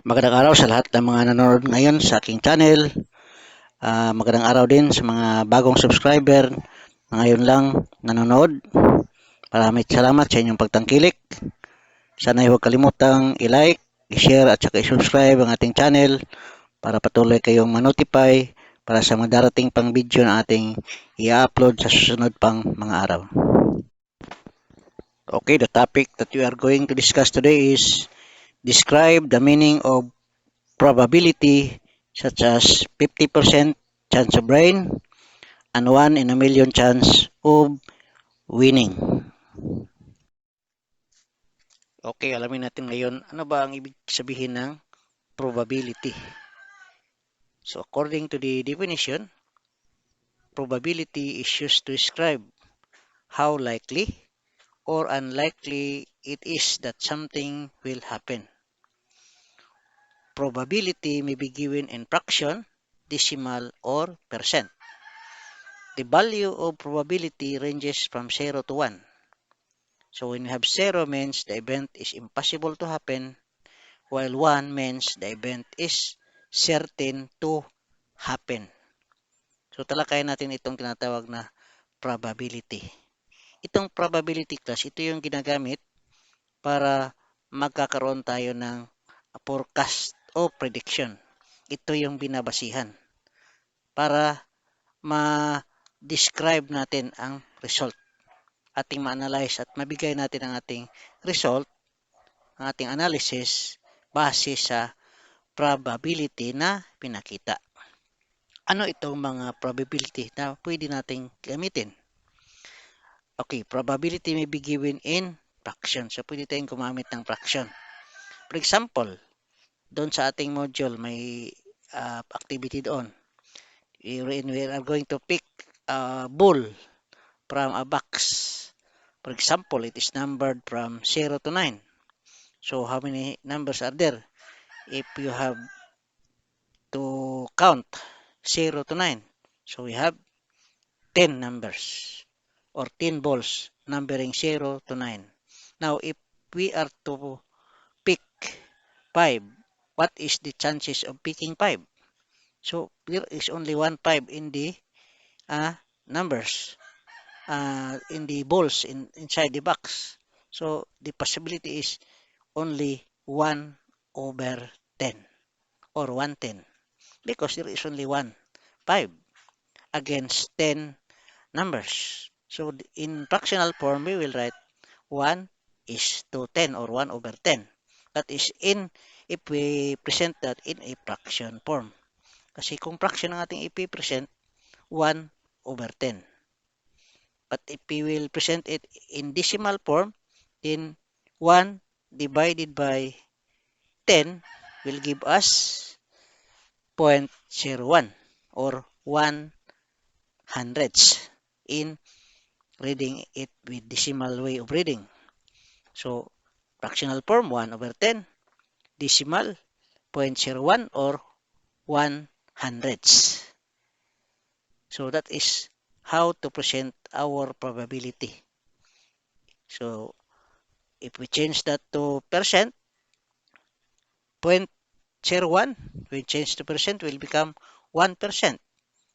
Magandang araw sa lahat ng mga nanonood ngayon sa aking channel. Magandang araw din sa mga bagong subscriber na ngayon lang nanonood. Maraming salamat sa inyong pagtangkilik. Sana huwag kalimutang i-like, i-share at saka i-subscribe ang ating channel para patuloy kayong ma-notify para sa mga darating pang video na ating i-upload sa susunod pang mga araw. Okay, the topic that we are going to discuss today is describe the meaning of probability such as 50% chance of rain and 1 in a million chance of winning. Okay, alamin natin ngayon ano ba ang ibig sabihin ng probability. So according to the definition, probability is used to describe how likely or unlikely it is that something will happen. Probability may be given in fraction, decimal, or percent. The value of probability ranges from 0 to 1. So when you have 0 means the event is impossible to happen, while 1 means the event is certain to happen. So talakayan natin itong tinatawag na probability. Itong probability class, ito yung ginagamit para magkakaroon tayo ng forecast o prediction. Ito yung binabasihan para ma-describe natin ang result. Ating ma-analyze at mabigay natin ang ating result, ang ating analysis base sa probability na pinakita. Ano itong mga probability na pwede nating gamitin? Okay, probability may be given in fraction. So, pwede tayong gumamit ng fraction. For example, doon sa ating module, may activity doon. We are going to pick a ball from a box. For example, it is numbered from 0 to 9. So, how many numbers are there? If you have to count 0 to 9, so we have 10 numbers or 10 balls numbering 0 to 9. Now, if we are to pick 5, what is the chances of picking 5? So, there is only one 5 in the numbers, in the balls inside the box. So, the possibility is only 1 over 10 or 110 because there is only one 5 against 10 numbers. So, in fractional form, we will write 1 is to 10 or 1 over 10. That is if we present that in a fraction form. Kasi kung fraction ang ating ipipresent, 1 over 10. But if we will present it in decimal form, then 1 divided by 10 will give us 0.01 or 1 hundredths in reading it with decimal way of reading. So, fractional form 1 over 10, decimal 0.01 or 1 hundredths. So, that is how to present our probability. So, if we change that to percent, 0.01, we change to percent, will become 1%.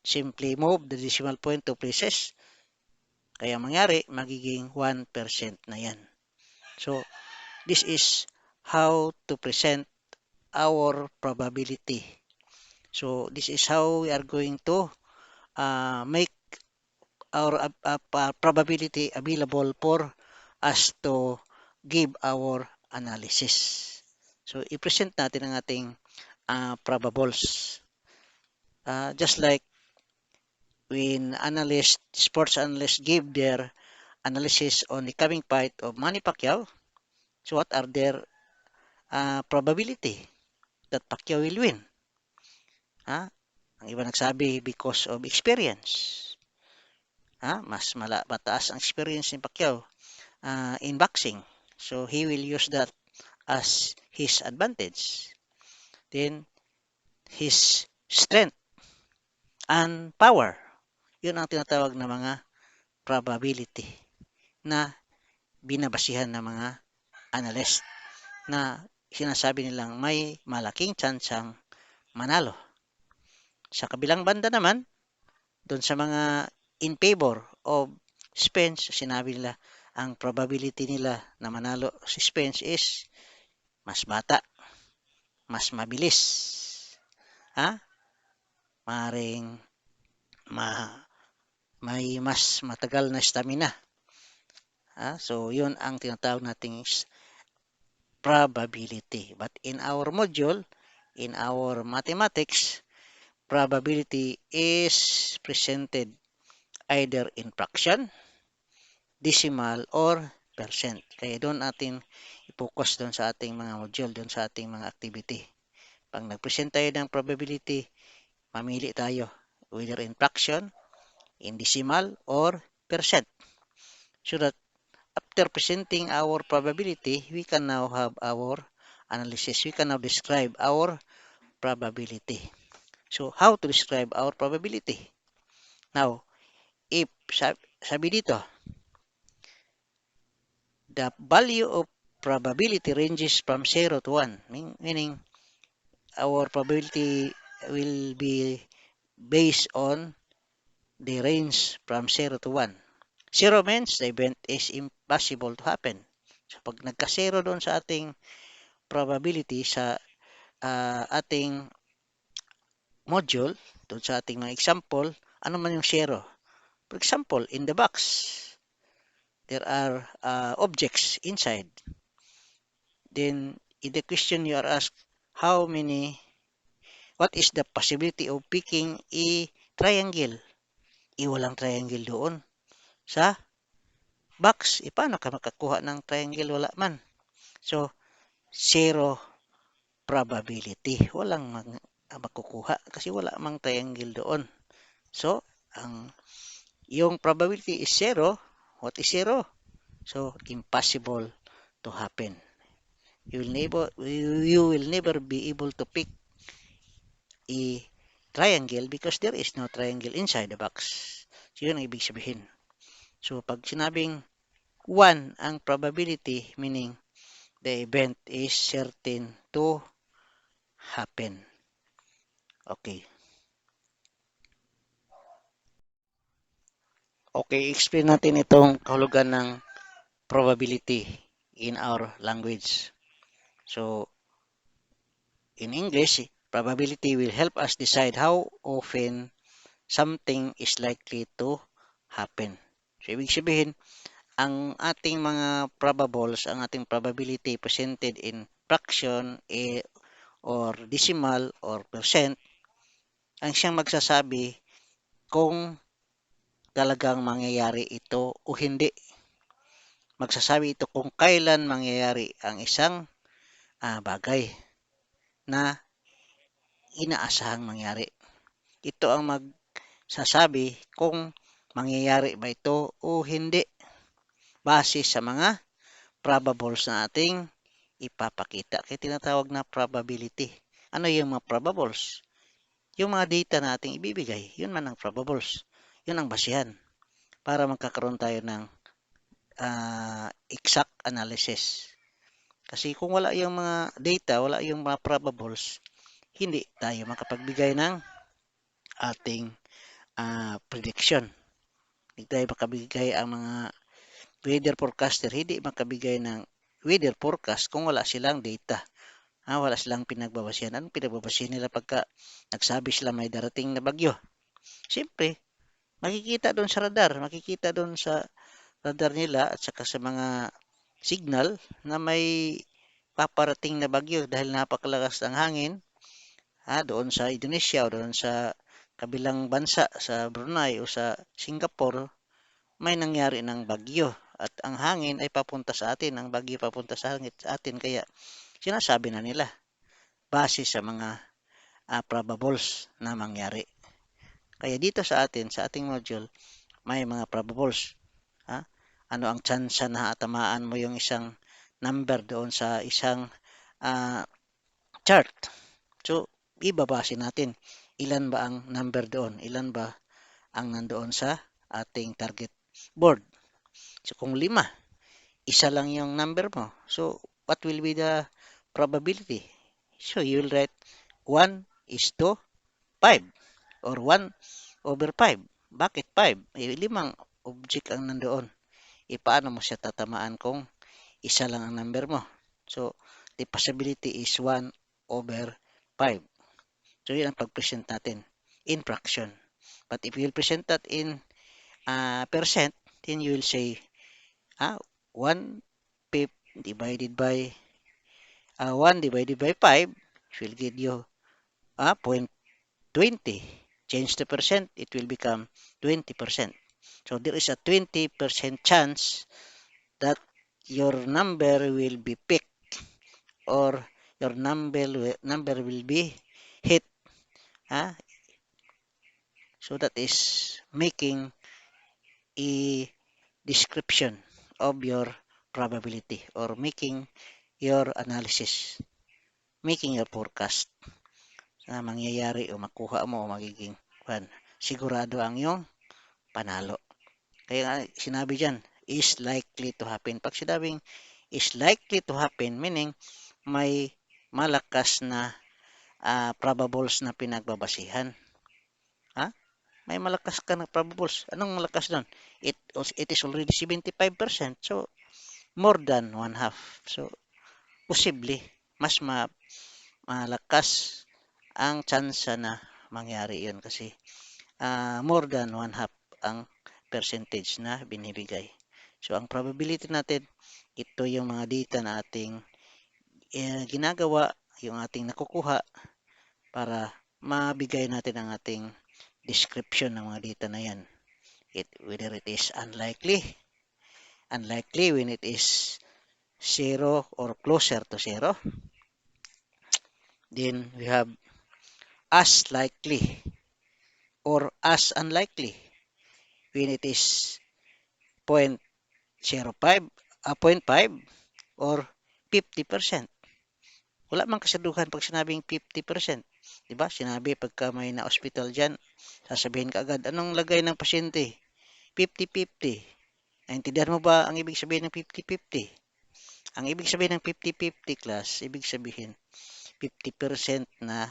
Simply move the decimal point 2 places. Kaya mangyari, magiging 1% na yan. So, this is how to present our probability. So, this is how we are going to make our probability available for us to give our analysis. So, i-present natin ang ating probables. Just like when sports analysts give their analysis on the coming fight of Manny Pacquiao, so what are their probability that Pacquiao will win? Ang iba nagsabi because of experience. Mas mataas ang experience ni Pacquiao in boxing. So, he will use that as his advantage. Then, his strength and power. Yun ang tinatawag na mga probability na binabasihan ng mga analyst na sinasabi nilang may malaking tsansang manalo. Sa kabilang banda naman, doon sa mga in favor of Spence, sinabi nila ang probability nila na manalo si Spence is mas bata, mas mabilis. Ha? Maring ma may mas matagal na stamina. Ha? So, yun ang tinatawag nating probability. But in our module, in our mathematics, probability is presented either in fraction, decimal, or percent. Kaya doon natin i-focus doon sa ating mga module, doon sa ating mga activity. Pag nag-present tayo ng probability, mamili tayo whether in fraction, in decimal, or percent. So that after presenting our probability, we can now have our analysis. We can now describe our probability. So, how to describe our probability? Now, if sabi dito, the value of probability ranges from 0 to 1, meaning our probability will be based on the range from 0 to 1. 0 means the event is impossible to happen. So, pag nagka-0 doon sa ating probability sa ating module, doon sa ating mga example, ano man yung 0? For example, in the box, there are objects inside. Then, in the question you are asked, what is the possibility of picking a triangle? Walang triangle doon sa box. Paano ka makakuha ng triangle? Wala man. So, 0 probability. Walang makukuha kasi wala mang triangle doon. So, yung probability is 0. What is 0? So, impossible to happen. You will never be able to pick a triangle because there is no triangle inside the box. So, yun ang ibig sabihin. So, pag sinabing 1 ang probability, meaning the event is certain to happen. Okay. Okay, explain natin itong kahulugan ng probability in our language. So, in English, probability will help us decide how often something is likely to happen. So, ibig sabihin, ang ating mga probables, ang ating probability presented in fraction or decimal or percent, ang siyang magsasabi kung talagang mangyayari ito o hindi. Magsasabi ito kung kailan mangyayari ang isang bagay na inaasahang mangyari. Ito ang magsasabi kung mangyayari ba ito o hindi base sa mga probables na ating ipapakita. Kaya tinatawag na probability. Ano yung mga probables? Yung mga data na ating ibibigay, yun man ang probables. Yun ang basihan para magkakaroon tayo ng exact analysis. Kasi kung wala yung mga data, wala yung mga probables, hindi tayo makapagbigay ng ating prediction. Hindi tayo makabigay ang mga weather forecaster, hindi makabigay ng weather forecast kung wala silang data. Wala silang pinagbabasihan. Anong pinagbabasihan nila pagka nagsabi sila may darating na bagyo? Siyempre, makikita doon sa radar, makikita doon sa radar nila at saka sa mga signal na may paparating na bagyo dahil napakalakas ng hangin doon sa Indonesia o doon sa kabilang bansa sa Brunei o sa Singapore, may nangyari ng bagyo at ang hangin ay papunta sa atin, ang bagyo papunta sa atin, kaya sinasabi na nila base sa mga probables na mangyari. Kaya dito sa atin, sa ating module, may mga probables. Ano ang chance na tamaan mo yung isang number doon sa isang chart. So, ibabase natin ilan ba ang number doon, ilan ba ang nandoon sa ating target board. So, kung 5, isa lang yung number mo. So, what will be the probability. So you will write 1 is to 5 or 1/5. Bakit 5? Eh, 5 object ang nandoon. E paano mo siya tatamaan kung isa lang ang number mo? So, the possibility is 1/5. So, yun ang pag-present natin in fraction. But if you will present that in percent, then you will say 1/5 divided by 1 divided by 5 will give you 0.20. Change the percent, it will become 20%. So there is a 20% chance that your number will be picked or your number will be hit. So that is making a description of your probability or making your analysis, making your forecast na mangyayari o makuha mo o magiging sigurado ang iyong panalo. Kaya nga, sinabi dyan, is likely to happen. Pag sinabing is likely to happen, meaning may malakas na probables na pinagbabasihan. May malakas ka na probables. Anong malakas doon? It is already 75%. So, more than one half. So, posible, mas malakas ang tsansa na mangyari yun kasi more than one half ang percentage na binibigay. So, ang probability natin, ito yung mga data na ating ginagawa, yung ating nakukuha para mabigay natin ang ating description ng mga data na yan. Whether it is unlikely when it is 0 or closer to 0. Then we have as likely or as unlikely when it is 0.05, 0.5 or 50%. Wala mang kasaduhan pag sinabing 50%. Diba? Sinabi pagka may na-hospital dyan, sasabihin ka agad, anong lagay ng pasyente? 50-50. Naintindihan mo ba ang ibig sabihin ng 50-50? Ang ibig sabihin ng 50-50 class, ibig sabihin 50% na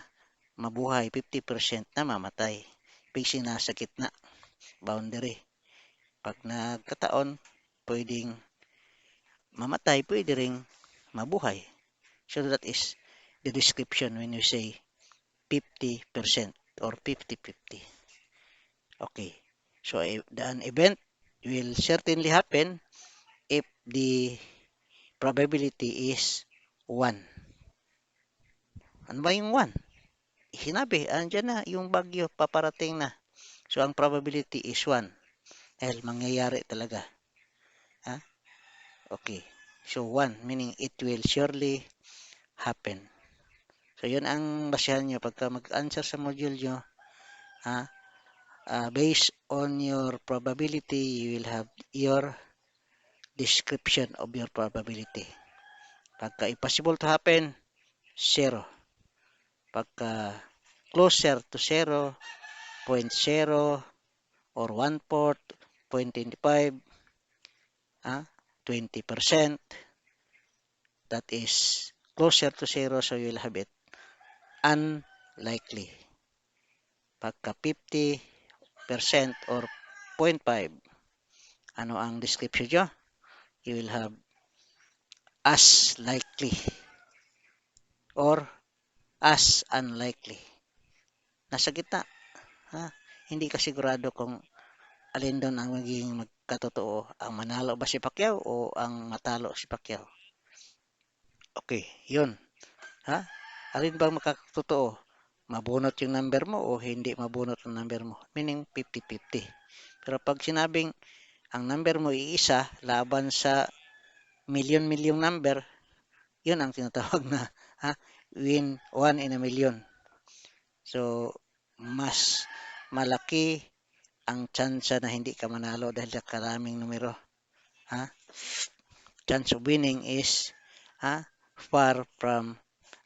mabuhay, 50% na mamatay. Ibig sabihin nasa gitna, boundary. Pag nagkataon, pwedeng mamatay, pwede ring mabuhay. So that is the description when you say 50% or 50-50. Okay. So an event will certainly happen if the probability is 1. Ano ba yung 1? Sinabi, andyan na yung bagyo, paparating na. So ang probability is 1. Dahil mangyayari talaga. Okay. So 1, meaning it will surely happen. So, yun ang basehan nyo. Pagka mag-answer sa module nyo, based on your probability, you will have your description of your probability. Pagka impossible to happen, 0. Pagka closer to 0, 0.0 or 1/4, 0.25, 20%. That is closer to 0, so you will have it unlikely. Pagka 50% or 0.5, ano ang description nyo? You will have as likely or as unlikely. Nasa gitna. Hindi ka sigurado kung alin doon ang magiging magkatotoo. Ang manalo ba si Pacquiao o ang matalo si Pacquiao? Okay, yun. Alin bang makakatotoo? Mabunot yung number mo o hindi mabunot ang number mo? Meaning 50-50. Pero pag sinabing ang number mo iisa laban sa million number, yun ang tinatawag na win 1 in a million. So, mas malaki ang tsansa na hindi ka manalo dahil sa karaming numero. Chance of winning is far from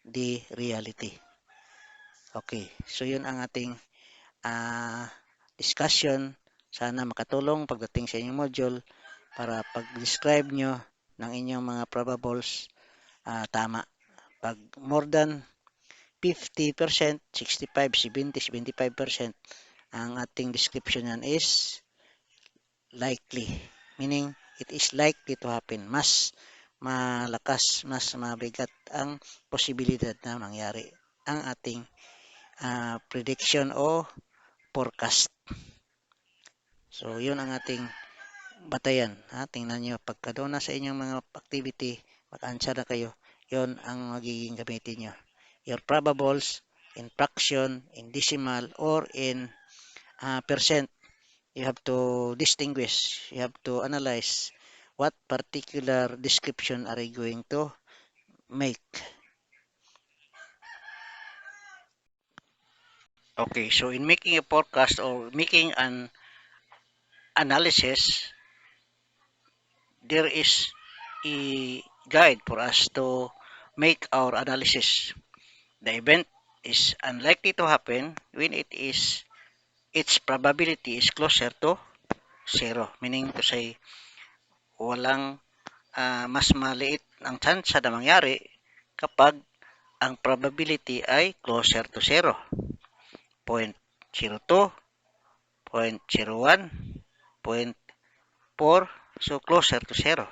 the reality. Okay, so yun ang ating discussion. Sana makatulong pagdating sa inyong module para pag-describe nyo ng inyong mga probables tama Pag more than 50%, 65, 70, 75%, ang ating description yan is likely. Meaning, it is likely to happen. Mas malakas, mas mabigat ang posibilidad na mangyari ang ating prediction o forecast. So, yun ang ating batayan. Tingnan nyo, pagka doon na sa inyong mga activity, mag-answer na kayo, yun ang magiging gamitin nyo. Your probables in fraction, in decimal, or in percent, you have to distinguish, you have to analyze what particular description are you going to make. Okay, so in making a forecast or making an analysis, there is a guide for us to make our analysis. The event is unlikely to happen when its probability is closer to zero, meaning to say walang mas maliit ang chance na mangyari kapag ang probability ay closer to zero. 0.02, 0.01, 0.4, so closer to zero.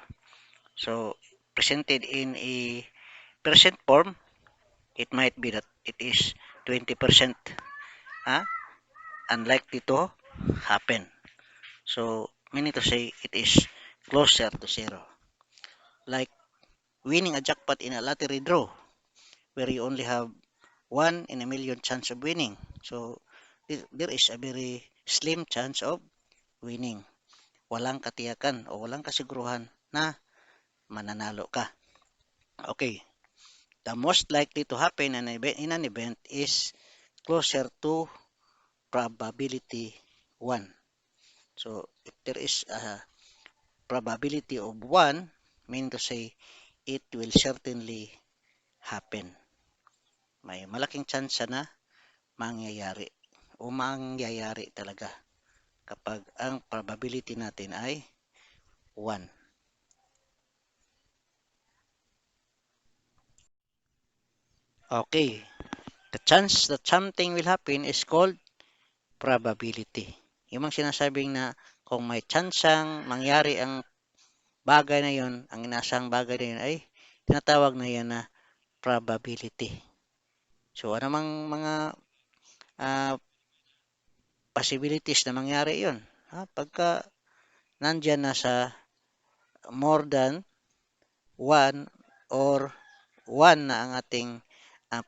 So presented in a percent form, it might be that it is 20% unlikely to happen. So meaning to say it is closer to zero. Like winning a jackpot in a lottery draw where you only have 1 in a million chance of winning. So there is a very slim chance of winning. Walang katiyakan o walang kasiguruhan na mananalo ka. Okay. The most likely to happen in an event is closer to probability 1. So if there is a probability of 1, meaning to say it will certainly happen. May malaking chance na mangyayari o mangyayari talaga kapag ang probability natin ay 1. Okay. The chance that something will happen is called probability. Yung mga sinasabing na kung may tsansang mangyari ang bagay na yon, ang inasang bagay na yun ay tinatawag na yan na probability. So, anumang mga uh, possibilities na mangyari yon. Pagka nandyan na sa more than 1 or 1 na ang ating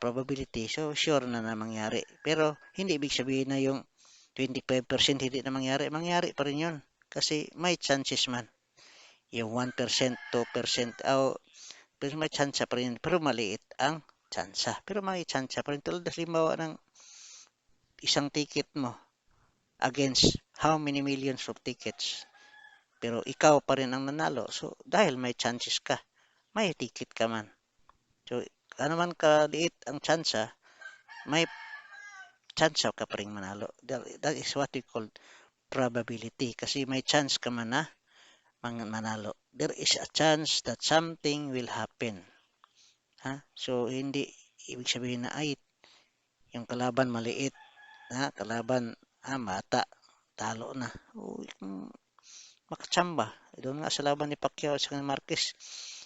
probability, so sure na mangyari. Pero hindi ibig sabihin na yung 25% hindi na mangyari. Mangyari pa rin yun. Kasi may chances man. Yung 1%, 2%, pero may chance pa rin. Pero maliit ang chance. Pero may chance pa rin. Tulad halimbawa ng isang ticket mo against how many millions of tickets. Pero ikaw pa rin ang nanalo. So, dahil may chances ka, may ticket ka man. So, ano man kaliit ang chance, may chance ka pa rin manalo. That is what we call probability. Kasi may chance ka man na manalo. There is a chance that something will happen. So, hindi ibig sabihin na ay yung kalaban maliit, kalaban mata, talo na. Makachamba. Doon nga sa laban ni Pacquiao sa Marquez,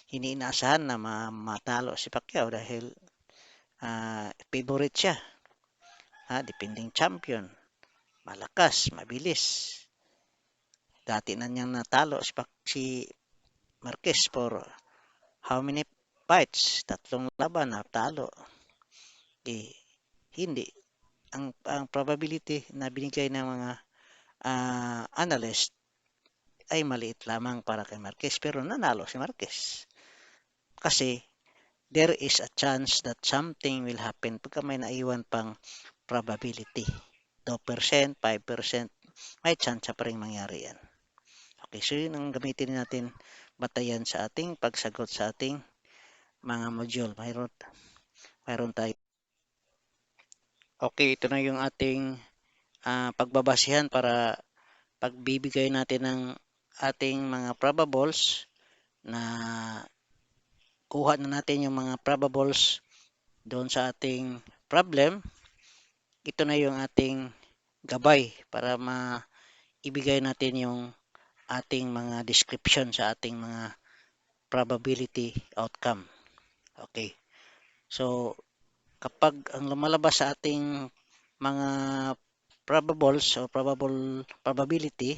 hindi inaasahan na matalo si Pacquiao dahil favorite siya. Defending champion. Malakas, mabilis. Dati na niyang natalo si Marquez for how many fights? 3 laban na talo. Hindi. Ang probability na binigay ng mga analyst ay maliit lamang para kay Marquez. Pero nanalo si Marquez. Kasi there is a chance that something will happen pagka may naiwan pang probability. 2%, 5%, may chance pa rin mangyari yan. Okay, so yun ang gamitin natin batayan sa ating pagsagot sa ating mga module. Mayroon tayo. Okay, ito na yung ating pagbabasihan para pagbibigay natin ng ating mga probables na kuha na natin yung mga probables doon sa ating problem, ito na yung ating gabay para maibigay natin yung ating mga description sa ating mga probability outcome. Okay. So, kapag ang lumalabas sa ating mga probables o probability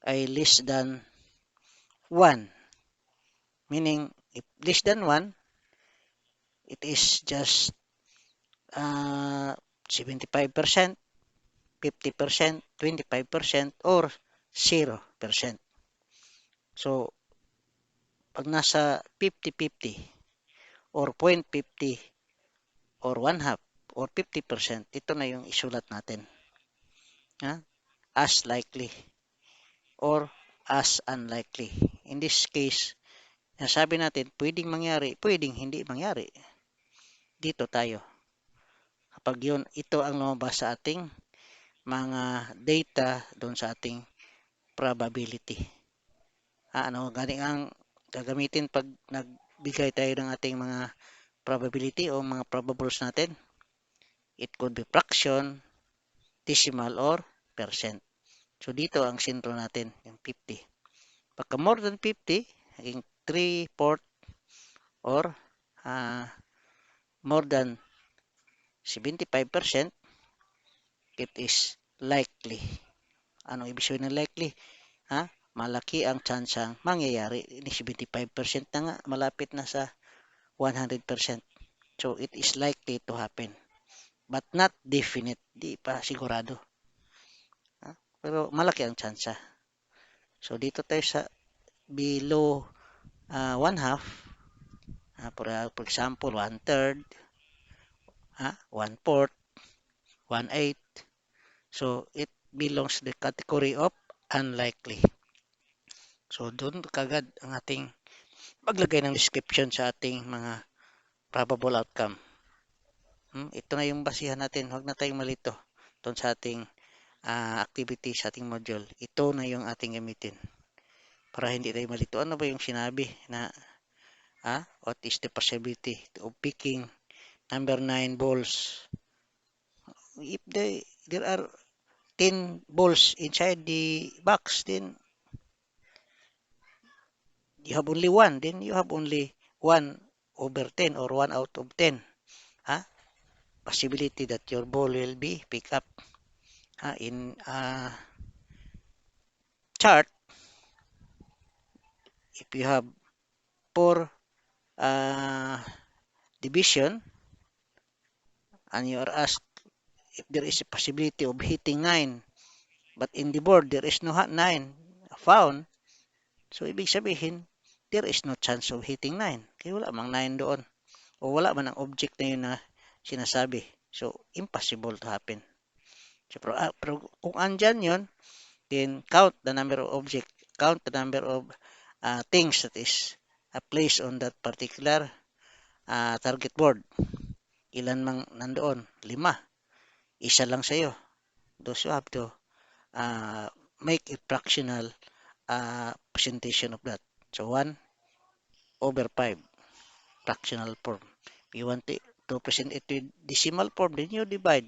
ay less than 1, meaning if less than 1, it is just 75%, 50%, 25%, or 0%. So, pag nasa 50-50 or 0.50 or 1 half or 50%, ito na yung isulat natin. As likely or as unlikely. In this case, sabi natin, pwedeng mangyari, pwedeng hindi mangyari. Dito tayo. Kapag yun, ito ang lumabas sa ating mga data doon sa ating probability. Gani ang gagamitin pag nagbigay tayo ng ating mga probability o mga probables natin. It could be fraction, decimal, or percent. So, dito ang sentro natin, yung 50. Pagka more than 50, naging 3/4 or more than 75%, it is likely. Ano ibig sabihin ng likely? Malaki ang tsansang mangyayari. 75% na nga, malapit na sa 100%. So, it is likely to happen. But not definite. Di pa sigurado. Pero malaki ang tsansa. So, dito tayo sa below 1 half. For example, 1/3, 1/4, 1/8. So, it belongs to the category of unlikely. So, doon kagad ang ating maglagay ng description sa ating mga probable outcome. Ito na yung basihan natin. Huwag na tayong malito doon sa ating activity, sa ating module. Ito na yung ating gamitin. Para hindi tayo malito. Ano ba yung sinabi na what is the possibility of picking number 9 balls? If there are 10 balls inside the box, then you have only 1. Then you have only 1/10 or 1 out of 10. Possibility that your ball will be picked up in a chart. If you have 4 division and you are asked if there is a possibility of hitting 9, but in the board there is no 9 found, so ibig sabihin there is no chance of hitting 9 kaya wala mang 9 doon o wala man ang object na yun na sinasabi, so impossible to happen. So, pero kung andyan yun, then count the number of object, count the number of things that is placed on that particular target board. Ilan mang nandoon? 5. Isa lang sa'yo. Those you have to make a fractional presentation of that. So, 1/5 fractional form. If you want to present it with decimal form, then you divide.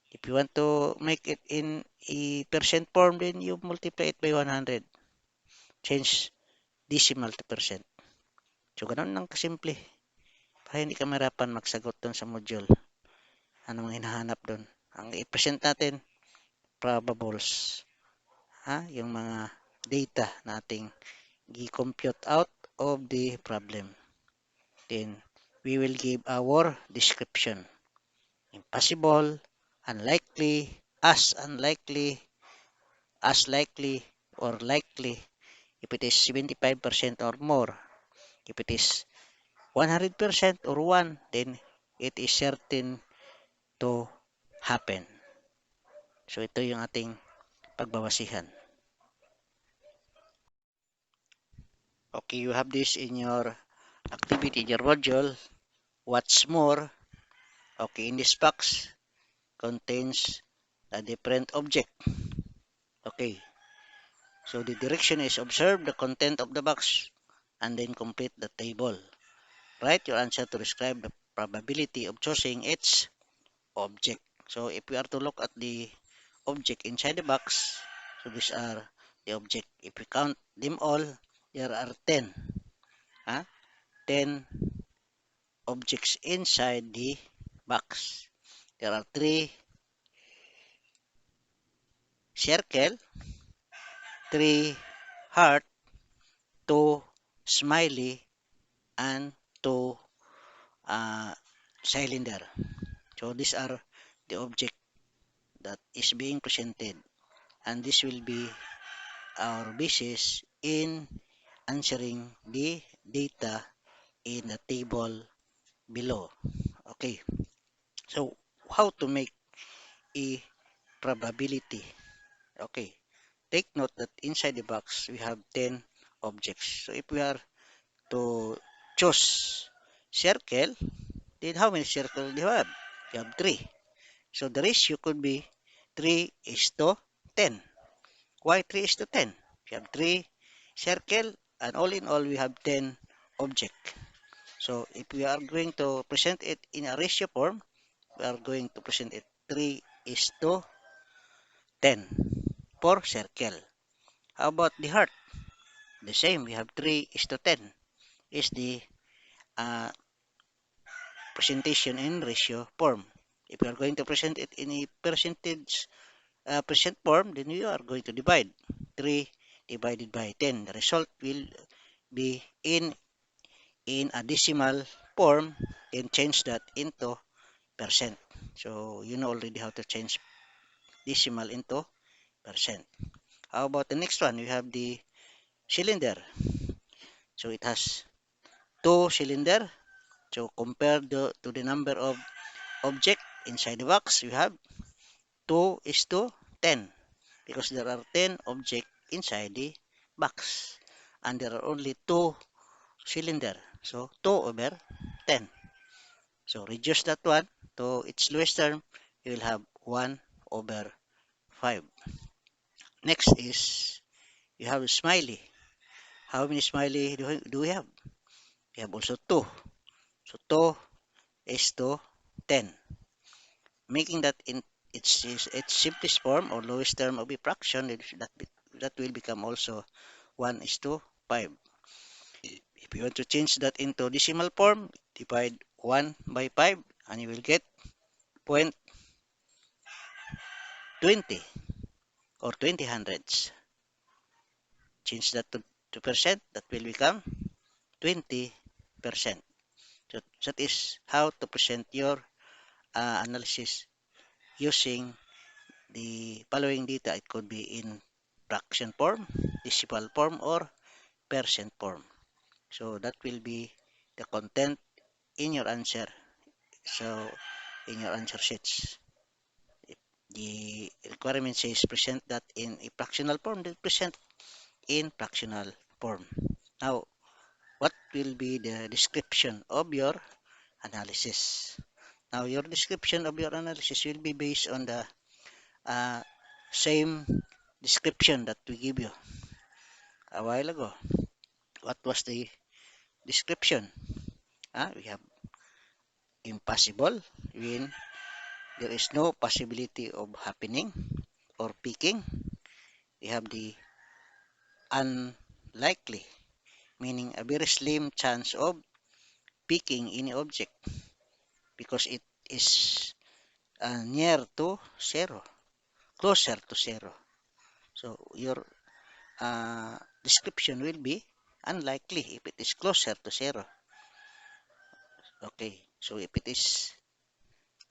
If you want to make it in a percent form, then you multiply it by 100. Change decimal to percent. So, ganun lang kasimple. Para hindi ka mahirapan magsagot doon sa module. Ano ang hinahanap doon? Ang i-present natin, probables. Yung mga data nating i-compute out of the problem. Then, we will give our description. Impossible, unlikely, as unlikely, as likely, or likely. If it is 75% or more. If it is 100% or 1, then it is certain to happen. So, ito yung ating pagbabasihan. Okay, you have this in your activity, in your module. What's more, okay, in this box contains a different object. Okay, so the direction is observe the content of the box and then complete the table. Write your answer to describe the probability of choosing its object. So if we are to look at the object inside the box, so these are the object. If we count them all, there are 10. Huh? 10 objects inside the box. There are 3 circle, 3 heart, 2 smiley, and 2 uh, cylinder. So these are the object that is being presented, and this will be our basis in answering the data in the table below. Okay, so how to make a probability? Okay, take note that inside the box we have 10 objects. So if we are to choose circle, then how many circles do you have? You have 3. So the ratio could be 3 is to 10. Why 3 is to 10? We have 3 circle, and all in all we have 10 object. So if we are going to present it in a ratio form, we are going to present it 3 is to 10 per circle. How about the heart? The same, we have 3 is to 10 is the uh, presentation in ratio form. If you are going to present it in a percentage percent form, then you are going to divide 3 divided by 10. The result will be in a decimal form, then change that into percent. So you know already how to change decimal into percent. How about the next one? We have the cylinder. So it has 2 cylinder. So compared to the number of object inside the box, we have 2 is to 10 because there are 10 object inside the box and there are only 2 cylinder. So 2 over 10. So reduce that one to its lowest term, you will have 1 over 5. Next is you have a smiley. How many smiley do we have? We have also 2. So 2 is to 10. Making that in its simplest form or lowest term of a fraction, that will become also 1 is to 5. If you want to change that into decimal form, divide 1 by 5 and you will get 0.20 or 20 hundredths. Change that to percent, that will become 20%. So that is how to present your analysis using the following data. It could be in fraction form, decimal form, or percent form. So that will be the content in your answer. So in your answer sheets, if the requirement says present that in a fractional form, then present in fractional form. Now, what will be the description of your analysis? Now, your description of your analysis will be based on the uh, same description that we give you a while ago. What was the description? We have impossible when there is no possibility of happening or peaking. We have the unlikely, meaning a very slim chance of picking any object because it is near to zero, closer to zero. So your description will be unlikely if it is closer to zero. Okay, so if it is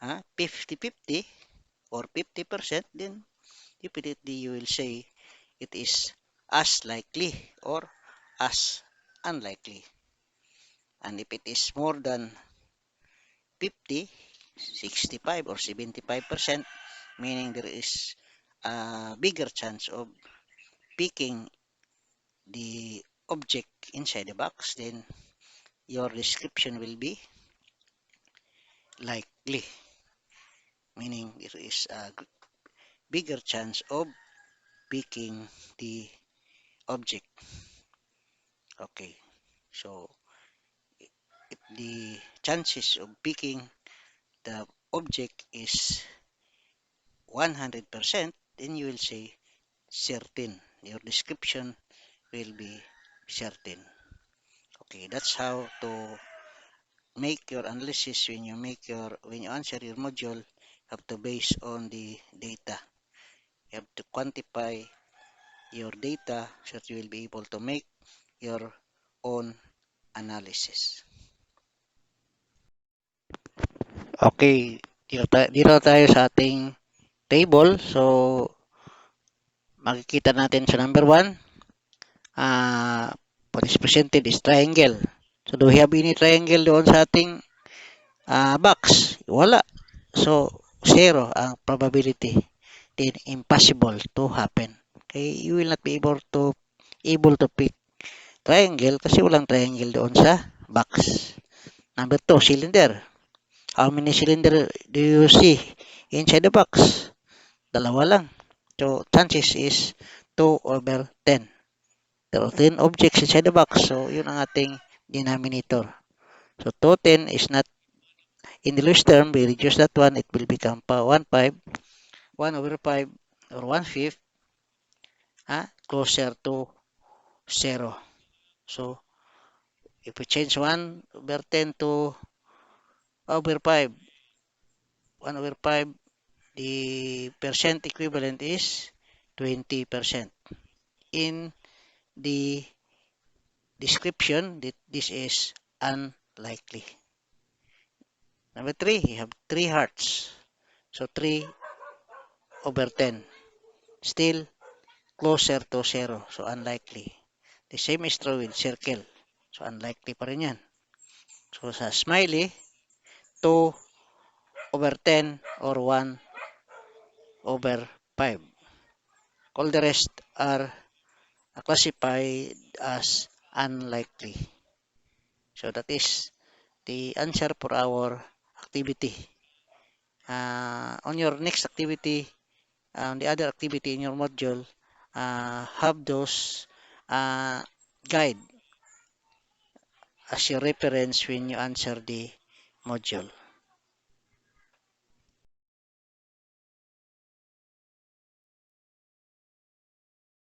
50-50 or 50%, then definitely you will say it is as likely or as unlikely. And if it is more than 50, 65 or 75%, meaning there is a bigger chance of picking the object inside the box, then your description will be likely, meaning there is a bigger chance of picking the object. Okay, so if the chances of picking the object is 100%, then you will say certain. Your description will be certain. Okay, that's how to make your analysis when you answer your module. You have to base on the data. You have to quantify your data so that you will be able to make your own analysis. Okay, dito tayo sa ating table. So, makikita natin sa number 1, what is presented is triangle. So, do we have any triangle doon sa ating box? Wala. So, 0 ang probability. Then, impossible to happen. Okay, you will not be able to pick triangle kasi walang triangle doon sa box. Number 2, cylinder. How many cylinder do you see inside the box? Dalawa lang. So, chances is 2/10. There are 10 objects inside the box. So, yun ang ating denominator. So, 210 is not in the Lewis term. We reduce that one. It will become 1/5, 1/5, or 1/5, closer to 0. So, if we change 1/10 to over 5, 1/5, the percent equivalent is 20%. In the description, this is unlikely. Number 3, you have 3 hearts. So 3/10. Still closer to 0. So unlikely. The same is true with circle. So unlikely pa rin yan. So sa smiley, 2/10 or 1/5. All the rest are classified as unlikely. So that is the answer for our activity. On your next activity, the other activity in your module, have those guide as your reference when you answer the module.